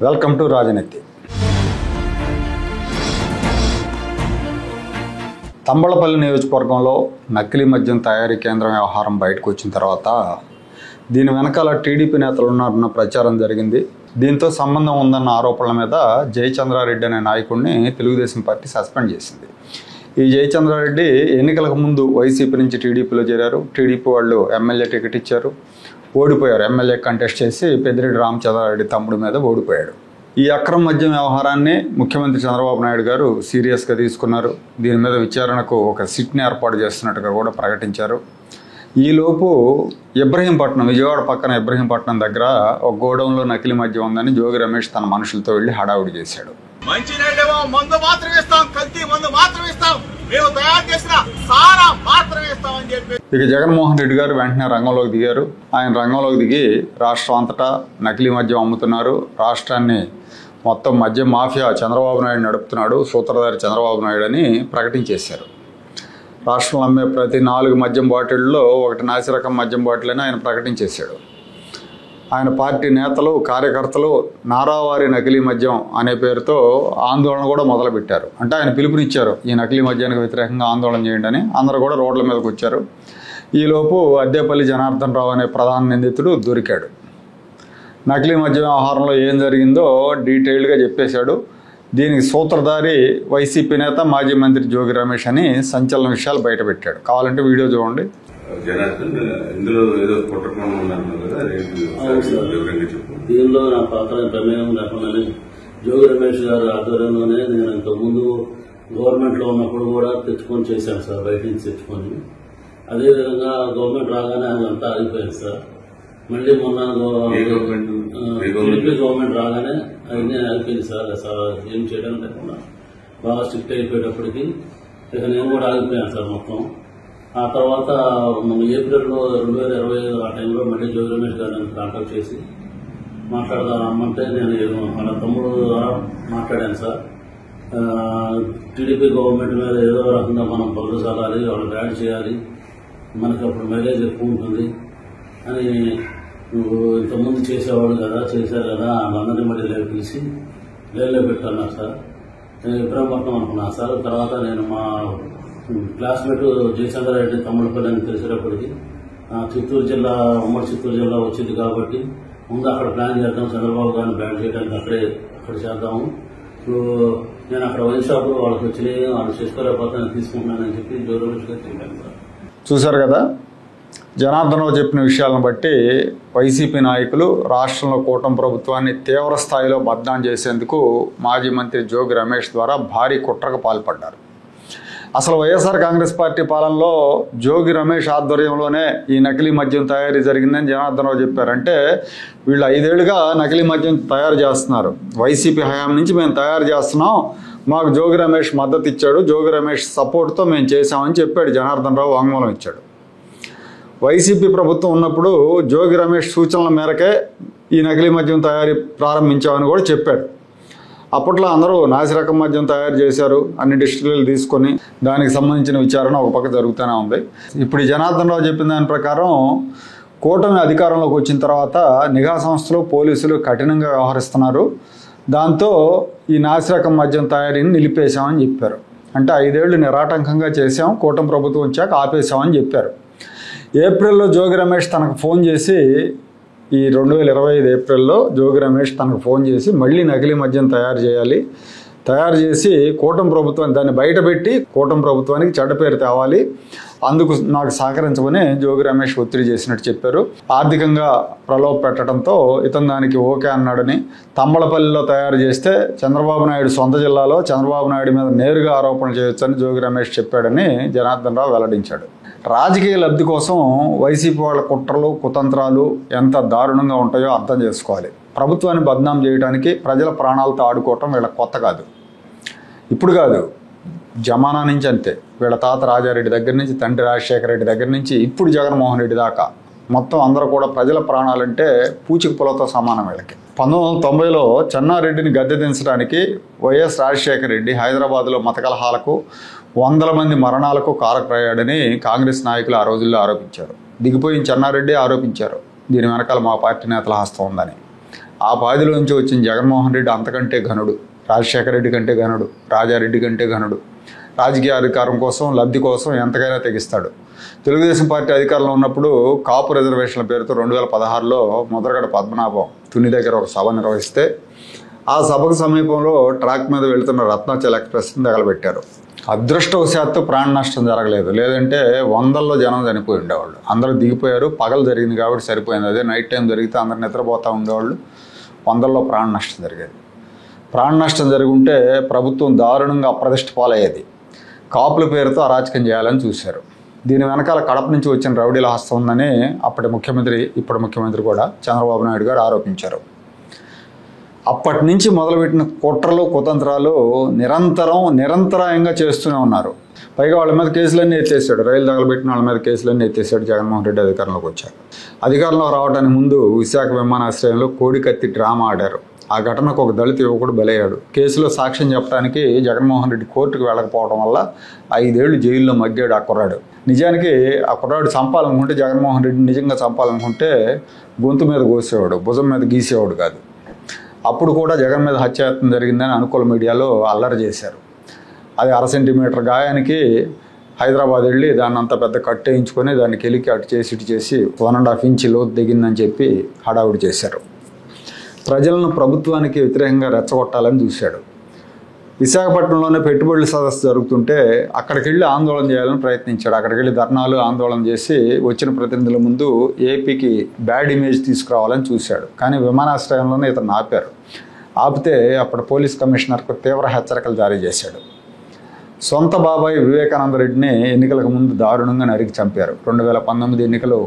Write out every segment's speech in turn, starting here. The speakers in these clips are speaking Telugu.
వెల్కమ్ టు రాజనీతి. తంబళపల్లి నియోజకవర్గంలో నకిలీ మద్యం తయారీ కేంద్రం వ్యవహారం బయటకు వచ్చిన తర్వాత దీని వెనకాల టీడీపీ నేతలు ఉన్నారన్న ప్రచారం జరిగింది. దీంతో సంబంధం ఉందన్న ఆరోపణల మీద జయచంద్రారెడ్డి అనే నాయకుడిని తెలుగుదేశం పార్టీ సస్పెండ్ చేసింది. ఈ జయచంద్రారెడ్డి ఎన్నికలకు ముందు వైసీపీ నుంచి టీడీపీలో చేరారు. టీడీపీ వాళ్ళు ఎమ్మెల్యే టికెట్ ఇచ్చారు, ఓడిపోయారు. ఎమ్మెల్యే కంటెస్ట్ చేసి పెద్దిరెడ్డి రామచంద్రారెడ్డి తమ్ముడి మీద ఓడిపోయాడు. ఈ అక్రమ మద్యం వ్యవహారాన్ని ముఖ్యమంత్రి చంద్రబాబు నాయుడు గారు సీరియస్గా తీసుకున్నారు. దీని మీద విచారణకు ఒక సిట్ని ఏర్పాటు చేస్తున్నట్టుగా కూడా ప్రకటించారు. ఈలోపు ఇబ్రహీంపట్నం, విజయవాడ పక్కన ఇబ్రహీంపట్నం దగ్గర ఒక గోడౌన్లో నకిలీ మద్యం ఉందని జోగి రమేష్ తన మనుషులతో వెళ్ళి హడావుడి చేశాడు. ఇక జగన్మోహన్ రెడ్డి గారు వెంటనే రంగంలోకి దిగారు. ఆయన రంగంలోకి దిగి రాష్ట్రం అంతటా నకిలీ మద్యం అమ్ముతున్నారు, రాష్ట్రాన్ని మొత్తం మద్యం మాఫియా చంద్రబాబు నాయుడు నడుపుతున్నాడు, సూత్రధారి చంద్రబాబు నాయుడు అని ప్రకటించేశారు. రాష్ట్రంలో అమ్మే ప్రతి 4 మద్యం బాటిల్లో ఒకటి నాసిరకం మద్యం బాటిల్ అని ఆయన ప్రకటించేశాడు. ఆయన పార్టీ నేతలు, కార్యకర్తలు నారావారి నకిలీ మద్యం అనే పేరుతో ఆందోళన కూడా మొదలుపెట్టారు. అంటే ఆయన పిలుపునిచ్చారు, ఈ నకిలీ మద్యానికి వ్యతిరేకంగా ఆందోళన చేయండి అని. అందరూ కూడా రోడ్ల మీదకి వచ్చారు. ఈలోపు అద్దేపల్లి జనార్దన్ రావు అనే ప్రధాన నిందితుడు దొరికాడు. నకిలీ మద్యం వ్యవహారంలో ఏం జరిగిందో డీటెయిల్డ్గా చెప్పేశాడు. దీనికి సూత్రధారి వైసీపీ నేత మాజీ మంత్రి జోగి రమేష్ అని సంచలన విషయాలు బయటపెట్టాడు. కావాలంటే వీడియో చూడండి. దీనిలో నా పాత్ర ప్రమేయం లేకుండానే జోగి రమేష్ గారి ఆధ్వర్యంలోనే నేను ఇంతకుముందు గవర్నమెంట్ లో ఉన్నప్పుడు కూడా తెచ్చుకొని చేశాను సార్, బయట నుంచి తెచ్చుకొని. అదేవిధంగా గవర్నమెంట్ రాగానే అదంతా ఆగిపోయింది సార్. మళ్ళీ మొన్న టీడీపీ గవర్నమెంట్ రాగానే అవన్నీ ఆగిపోయింది సార్. ఏం చేయడం లేకుండా బాగా స్ట్రిక్ట్ అయిపోయేటప్పటికి ఇక నేను కూడా ఆగిపోయాను సార్ మొత్తం. ఆ తర్వాత మన ఏప్రిల్లో 2025 ఆ టైంలో మళ్ళీ జోగి రమేష్ గారిని కాంటాక్ట్ చేసి మాట్లాడదాం రమ్మంటే నేను మన తమ్ముడు ద్వారా మాట్లాడాను సార్. టీడీపీ గవర్నమెంట్ మీద ఏదో రకంగా మనం బదులు చల్లాలి, వాళ్ళు బ్యాడ్ చేయాలి, మనకి అప్పుడు మైలేజ్ ఎక్కువ ఉంటుంది అని నువ్వు ఇంతకుముందు చేసేవాడు కదా, చేశారు కదా, అందరినీ మళ్ళీ పిలిచి జైల్లో పెట్టన్నారు సార్. నేను ఇబ్రహీంపట్నం అనుకున్నా సార్. తర్వాత నేను మా క్లాస్మేట్ జయచంద్రారెడ్డి తమ్ముడిపల్లి అని తెలిసేటప్పటికి చిత్తూరు జిల్లా, ఉమ్మడి చిత్తూరు జిల్లా వచ్చింది కాబట్టి ముందు అక్కడ ప్లాన్ చేద్దాం, చంద్రబాబు గారిని బ్యాన్ చేయడానికి అక్కడ చేద్దాము. నేను అక్కడ వైన్ షాపులో వాళ్ళకి వచ్చినాయి, వాళ్ళు చేసుకోలేకపోతే నేను తీసుకుంటున్నానని చెప్పి జోగి రమేష్ గారు చెప్పాను సార్. చూశారు కదా, జనార్దన్ రావు చెప్పిన విషయాలను బట్టి వైసీపీ నాయకులు రాష్ట్రంలో కూటమి ప్రభుత్వాన్ని తీవ్ర స్థాయిలో బద్నాం చేసేందుకు మాజీ మంత్రి జోగి రమేష్ ద్వారా భారీ కుట్రకు పాల్పడ్డారు. అసలు వైఎస్ఆర్ కాంగ్రెస్ పార్టీ పాలనలో జోగి రమేష్ ఆధ్వర్యంలోనే ఈ నకిలీ మద్యం తయారీ జరిగిందని జనార్దన్ రావు చెప్పారు. అంటే వీళ్ళు 5 ఏళ్లుగా నకిలీ మద్యం తయారు చేస్తున్నారు. వైసీపీ హయాం నుంచి మేము తయారు చేస్తున్నాం, మాకు జోగి రమేష్ మద్దతు ఇచ్చాడు, జోగి రమేష్ సపోర్ట్తో మేము చేశామని చెప్పాడు. జనార్దన్ రావు వాంగ్మూలం ఇచ్చాడు. వైసీపీ ప్రభుత్వం ఉన్నప్పుడు జోగి రమేష్ సూచనల మేరకే ఈ నకిలీ మద్యం తయారీ ప్రారంభించామని కూడా చెప్పాడు. అప్పట్లో అందరూ నాసిరకం మద్యం తయారు చేశారు, అన్ని డిస్టిలరీలు తీసుకొని. దానికి సంబంధించిన విచారణ ఒక పక్క జరుగుతూనే ఉంది. ఇప్పుడు జనార్దన్ రావు చెప్పిన దాని ప్రకారం కూటమి అధికారంలోకి వచ్చిన తర్వాత నిఘా సంస్థలు, పోలీసులు కఠినంగా వ్యవహరిస్తున్నారు. దాంతో ఈ నాసిరకం మద్యం తయారీని నిలిపేశామని చెప్పారు. అంటే 5 ఏళ్లు నిరాటంకంగా చేశాం, కూటమి ప్రభుత్వం వచ్చాక ఆపేశామని చెప్పారు. ఏప్రిల్లో జోగి రమేష్ తనకు ఫోన్ చేసి, ఈ 2025 ఏప్రిల్లో జోగి రమేష్ తనకు ఫోన్ చేసి మళ్ళీ నకిలీ మద్యం తయారు చేయాలి, తయారు చేసి కూటమి ప్రభుత్వాన్ని దాన్ని బయటపెట్టి కూటమి ప్రభుత్వానికి చెడ్డ పేరు తేవాలి, అందుకు నాకు సహకరించమని జోగి రమేష్ ఒత్తిడి చేసినట్టు చెప్పారు. ఆర్థికంగా ప్రలోభ పెట్టడంతో ఇతను దానికి ఓకే అన్నాడని, తంబళపల్లిలో తయారు చేస్తే చంద్రబాబు నాయుడు సొంత జిల్లాలో చంద్రబాబు నాయుడు మీద నేరుగా ఆరోపణ చేయొచ్చని జోగి రమేష్ చెప్పాడని జనార్దన్ రావు వెల్లడించాడు. రాజకీయ లబ్ధి కోసం వైసీపీ వాళ్ళ కుట్రలు, కుతంత్రాలు ఎంత దారుణంగా ఉంటాయో అర్థం చేసుకోవాలి. ప్రభుత్వాన్ని బద్నాం చేయడానికి, ప్రజల ప్రాణాలతో ఆడుకోవటం వీళ్ళ కొత్త కాదు, ఇప్పుడు కాదు, జమానా నుంచి అంతే. వీళ్ళ తాత రాజారెడ్డి దగ్గర నుంచి, తండ్రి రాజశేఖర రెడ్డి దగ్గర నుంచి ఇప్పుడు జగన్మోహన్ రెడ్డి దాకా మొత్తం అందరూ కూడా ప్రజల ప్రాణాలంటే పూచిక పొలతో సమానం వీళ్ళకి. 1990లో చెన్నారెడ్డిని గద్దె దించడానికి వైఎస్ రాజశేఖర రెడ్డి హైదరాబాద్లో మత కలహాలకు, 100 మంది మరణాలకు కారకులయ్యాడని కాంగ్రెస్ నాయకులు ఆ రోజుల్లో ఆరోపించారు. దిగిపోయిన చెన్నారెడ్డి ఆరోపించారు దీని వెనకాల మా పార్టీ నేతల హస్తం ఉందని. ఆ పాదిలోంచి వచ్చిన జగన్మోహన్ రెడ్డి అంతకంటే ఘనుడు, రాజశేఖర రెడ్డి కంటే ఘనుడు, రాజారెడ్డి కంటే ఘనుడు. రాజకీయ అధికారం కోసం, లబ్ధి కోసం ఎంతకైనా తెగిస్తాడు. తెలుగుదేశం పార్టీ అధికారంలో ఉన్నప్పుడు కాపు రిజర్వేషన్ల పేరుతో 2016లో ముద్రగడ పద్మనాభం తుని దగ్గర ఒక సభ నిర్వహిస్తే ఆ సభకు సమీపంలో ట్రాక్ మీద వెళుతున్న రత్నాచల్ ఎక్స్ప్రెస్ని తగలబెట్టారు. అదృష్టవశాత్తు ప్రాణ నష్టం జరగలేదు, లేదంటే వందల్లో జనం చనిపోయి ఉండేవాళ్ళు. అందరూ దిగిపోయారు, పగలు జరిగింది కాబట్టి సరిపోయింది. అదే నైట్ టైం జరిగితే అందరు నిద్రపోతూ ఉండేవాళ్ళు, వందల్లో ప్రాణ నష్టం జరిగేది. ప్రాణ నష్టం జరుగుంటే ప్రభుత్వం దారుణంగా అప్రతిష్ట పాలయ్యేది. కాపుల పేరుతో అరాచకం చేయాలని చూశారు. దీని వెనకాల కడప నుంచి వచ్చిన రౌడీల హస్తం ఉందని అప్పటి ముఖ్యమంత్రి, ఇప్పటి ముఖ్యమంత్రి కూడా చంద్రబాబు నాయుడు గారు ఆరోపించారు. అప్పటి నుంచి మొదలుపెట్టిన కుట్రలు, కుతంత్రాలు నిరంతరాయంగా చేస్తూనే ఉన్నారు. పైగా వాళ్ళ మీద కేసులన్నీ ఎత్తేసాడు. రైలు తగలబెట్టిన వాళ్ళ మీద కేసులన్నీ ఎత్తేసాడు జగన్మోహన్ రెడ్డి అధికారంలోకి వచ్చారు. అధికారంలో రావడానికి ముందు విశాఖ విమానాశ్రయంలో కోడికత్తి డ్రామా ఆడారు. ఆ ఘటనకు ఒక దళిత యువకుడు బలయ్యాడు. కేసులో సాక్ష్యం చెప్పడానికి జగన్మోహన్ రెడ్డి కోర్టుకు వెళ్ళకపోవడం వల్ల 5 ఏళ్లు జైల్లో మగ్గాడు ఆ కుర్రాడు. నిజానికి ఆ కుర్రాడు చంపాలనుకుంటే, జగన్మోహన్ రెడ్డి నిజంగా చంపాలనుకుంటే గొంతు మీద కోసేవాడు, భుజం మీద గీసేవాడు కాదు. అప్పుడు కూడా జగన్ మీద హత్యాయత్నం జరిగిందని అనుకూల మీడియాలో అల్లరి చేశారు. అది 1/2 సెంటీమీటర్ గాయానికి హైదరాబాద్ వెళ్ళి దాన్ని అంత పెద్ద కట్టేయించుకొని దాన్ని కెలికి అటు చేసి ఇటు చేసి 1.5 ఇంచ్ లోతు దిగిందని చెప్పి హడావుడి చేశారు. ప్రజలను ప్రభుత్వానికి వ్యతిరేకంగా రెచ్చగొట్టాలని చూశాడు. విశాఖపట్నంలోనే పెట్టుబడుల సదస్సు జరుగుతుంటే అక్కడికి వెళ్ళి ఆందోళన చేయాలని ప్రయత్నించాడు. అక్కడికి వెళ్ళి ధర్నాలు, ఆందోళన చేసి వచ్చిన ప్రతినిధుల ముందు ఏపీకి బ్యాడ్ ఇమేజ్ తీసుకురావాలని చూశాడు. కానీ విమానాశ్రయంలోనే ఇతను ఆపారు. ఆపితే అప్పుడు పోలీస్ కమిషనర్కు తీవ్ర హెచ్చరికలు జారీ చేశాడు. సొంత బాబాయ్ వివేకానంద రెడ్డిని ఎన్నికలకు ముందు దారుణంగా నరికి చంపారు. 2019 ఎన్నికలు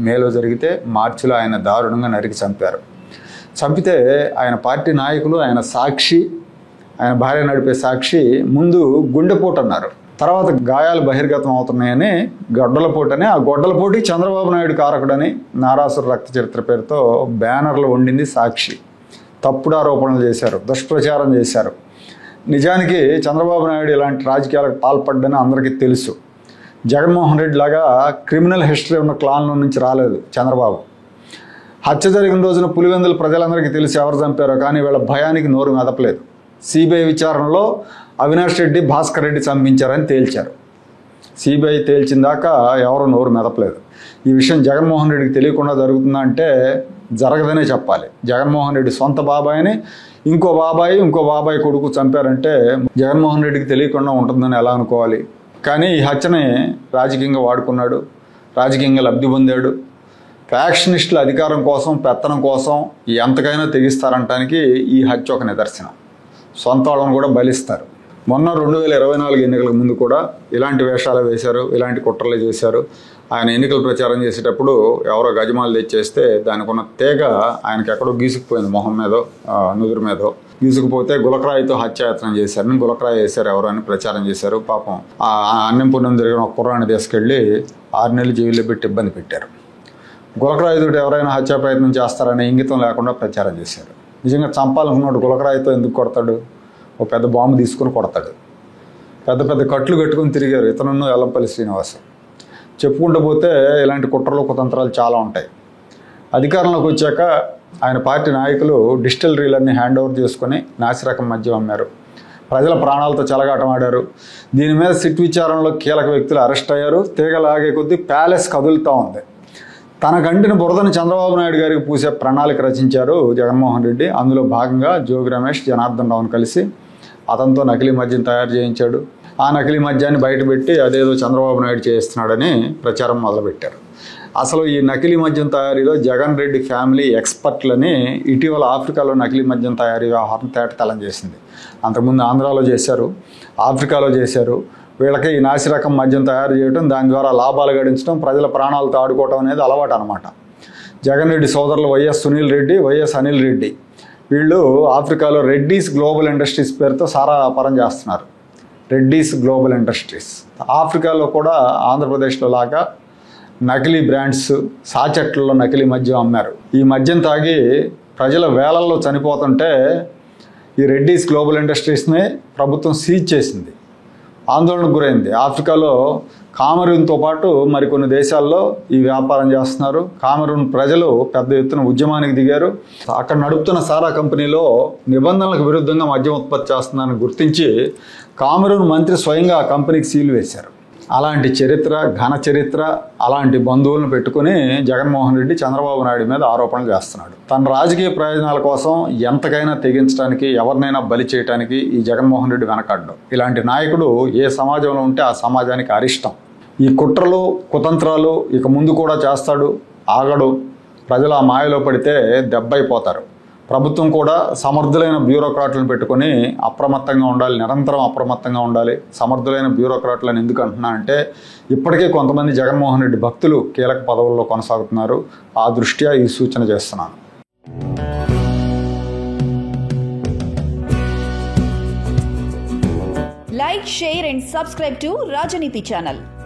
మేలో జరిగితే మార్చిలో ఆయన దారుణంగా నరికి చంపారు. చంపితే ఆయన పార్టీ నాయకులు, ఆయన సాక్షి, ఆయన భార్య నడిపే సాక్షి ముందు గుండెపోటు అన్నారు. తర్వాత గాయాలు బహిర్గతం అవుతున్నాయని గొడ్డలపోటని, ఆ గొడ్డలపోటుకి చంద్రబాబు నాయుడు కారకుడని నారాసుర రక్త చరిత్ర పేరుతో బ్యానర్లు వండింది సాక్షి. తప్పుడు ఆరోపణలు చేశారు, దుష్ప్రచారం చేశారు. నిజానికి చంద్రబాబు నాయుడు ఇలాంటి రాజకీయాలకు పాల్పడ్డని అందరికీ తెలుసు. జగన్మోహన్ రెడ్డి లాగా క్రిమినల్ హిస్టరీ ఉన్న క్లాన్ల నుంచి రాలేదు చంద్రబాబు. హత్య జరిగిన రోజున పులివెందుల ప్రజలందరికీ తెలిసి ఎవరు చంపారో, కానీ వీళ్ళ భయానికి నోరు మెదపలేదు. సిబిఐ విచారణలో అవినాష్ రెడ్డి, భాస్కర్ రెడ్డి చంపించారని తేల్చారు. సిబిఐ తేల్చిన దాకా ఎవరు నోరు మెదపలేదు. ఈ విషయం జగన్మోహన్ రెడ్డికి తెలియకుండా జరుగుతుందంటే జరగదనే చెప్పాలి. జగన్మోహన్ రెడ్డి సొంత బాబాయిని ఇంకో బాబాయి కొడుకు చంపారంటే జగన్మోహన్ రెడ్డికి తెలియకుండా ఉంటుందని ఎలా అనుకోవాలి? కానీ ఈ హత్యని రాజకీయంగా వాడుకున్నాడు, రాజకీయంగా లబ్ధి పొందాడు. ఫ్యాక్షనిస్టుల అధికారం కోసం, పెత్తనం కోసం ఎంతకైనా తెగిస్తారంటానికి ఈ హత్య ఒక నిదర్శనం. సొంత వాళ్ళని కూడా బలిస్తారు. మొన్న 2024 ఎన్నికల ముందు కూడా ఇలాంటి వేషాలు వేశారు, ఇలాంటి కుట్రలు చేశారు. ఆయన ఎన్నికల ప్రచారం చేసేటప్పుడు ఎవరో గజమాలు తెచ్చేస్తే దానికి ఉన్న తీగ ఆయనకి ఎక్కడో గీసుకుపోయింది, మొహం మీదో నుదురు మీదో గీసుకుపోతే గులకరాయితో హత్యాయత్నం చేశారని, గులకరాయి వేశారు ఎవరు అని ప్రచారం చేశారు. పాపం ఆ అన్నం పుణ్యం జరిగిన ఒక కుర్రాన్ని తీసుకెళ్ళి 6 నెలలు జైల్లో పెట్టి ఇబ్బంది పెట్టారు. గులకరాయితోటి ఎవరైనా హత్యా ప్రయత్నం చేస్తారనే ఇంగితం లేకుండా ప్రచారం చేశారు. నిజంగా చంపాలనుకున్నాడు గులకరాయితో ఎందుకు కొడతాడు? ఒక పెద్ద బాంబు తీసుకుని కొడతాడు. పెద్ద పెద్ద కట్లు కట్టుకుని తిరిగారు ఇతను, ఎల్లంపల్లి శ్రీనివాస్. చెప్పుకుంటూ పోతే ఇలాంటి కుట్రలు, కుతంత్రాలు చాలా ఉంటాయి. అధికారంలోకి వచ్చాక ఆయన పార్టీ నాయకులు డిస్టిలరీలన్నీ హ్యాండ్ ఓవర్ చేసుకొని నాసిరకం మద్యం అమ్మారు. ప్రజల ప్రాణాలతో చెలగాటం ఆడారు. దీని మీద సిట్ విచారణలో కీలక వ్యక్తులు అరెస్ట్ అయ్యారు. తీగలాగే కొద్దీ ప్యాలెస్ కదులుతూ ఉంది. తన కంటిన బురదని చంద్రబాబు నాయుడు గారికి పూసే ప్రణాళిక రచించారు జగన్మోహన్ రెడ్డి. అందులో భాగంగా జోగి రమేష్, జనార్దన్ రావును కలిసి అతనితో నకిలీ మద్యం తయారు చేయించాడు. ఆ నకిలీ మద్యాన్ని బయటపెట్టి అదేదో చంద్రబాబు నాయుడు చేస్తున్నాడని ప్రచారం మొదలుపెట్టారు. అసలు ఈ నకిలీ మద్యం తయారీలో జగన్ రెడ్డి ఫ్యామిలీ ఎక్స్పర్ట్లని ఇటీవల ఆఫ్రికాలో నకిలీ మద్యం తయారీ వ్యవహారం తేటతెల్లం చేసింది. అంతకుముందు ఆంధ్రాలో చేశారు, ఆఫ్రికాలో చేశారు. వీళ్ళకి ఈ నాసిరకం మద్యం తయారు చేయడం, దాని ద్వారా లాభాలు గడించడం, ప్రజల ప్రాణాలతో ఆడుకోవడం అనేది అలవాటు అనమాట. జగన్ రెడ్డి సోదరులు వైఎస్ సునీల్ రెడ్డి, వైఎస్ అనిల్ రెడ్డి వీళ్ళు ఆఫ్రికాలో రెడ్డీస్ గ్లోబల్ ఇండస్ట్రీస్ పేరుతో సారా వ్యాపారం చేస్తున్నారు. Reddy's Global Industries. ఆఫ్రికాలో కూడా ఆంధ్రప్రదేశ్లో లాగా నకిలీ బ్రాండ్స్, సాచెట్లలో నకిలీ మద్యం అమ్మారు. ఈ మద్యం తాగి ప్రజల వేలల్లో చనిపోతుంటే ఈ రెడ్డీస్ గ్లోబల్ ఇండస్ట్రీస్ని ప్రభుత్వం సీజ్ చేసింది. ఆందోళనకు గురైంది. ఆఫ్రికాలో కామరూన్తో పాటు మరికొన్ని దేశాల్లో ఈ వ్యాపారం చేస్తున్నారు. కామరూన్ ప్రజలు పెద్ద ఎత్తున ఉద్యమానికి దిగారు. అక్కడ నడుపుతున్న సారా కంపెనీలో నిబంధనలకు విరుద్ధంగా మద్యం ఉత్పత్తి చేస్తున్నారని గుర్తించి కామరూన్ మంత్రి స్వయంగా ఆ కంపెనీకి సీల్ వేశారు. అలాంటి చరిత్ర, ఘన చరిత్ర, అలాంటి బంధువులను పెట్టుకుని జగన్మోహన్ రెడ్డి చంద్రబాబు నాయుడు మీద ఆరోపణలు చేస్తున్నాడు. తన రాజకీయ ప్రయోజనాల కోసం ఎంతకైనా తెగించడానికి, ఎవరినైనా బలి చేయడానికి ఈ జగన్మోహన్ రెడ్డి వెనకాడ్డు. ఇలాంటి నాయకుడు ఏ సమాజంలో ఉంటే ఆ సమాజానికి అరిష్టం. ఈ కుట్రలు, కుతంత్రాలు ఇక ముందు కూడా చేస్తాడు, ఆగడు. ప్రజలు ఆ మాయలో పడితే దెబ్బైపోతారు. ప్రభుత్వం కూడా సమర్థులైన బ్యూరోక్రాట్లను పెట్టుకొని అప్రమత్తంగా ఉండాలి, నిరంతరం అప్రమత్తంగా ఉండాలి. సమర్థులైన బ్యూరోక్రాట్లను ఎందుకు అంటున్నా అంటే ఇప్పటికే కొంతమంది జగన్మోహన్ రెడ్డి భక్తులు కీలక పదవుల్లో కొనసాగుతున్నారు. ఆ దృష్ట్యా ఈ సూచన చేస్తున్నాను. Like, share and subscribe to Rajaniti channel.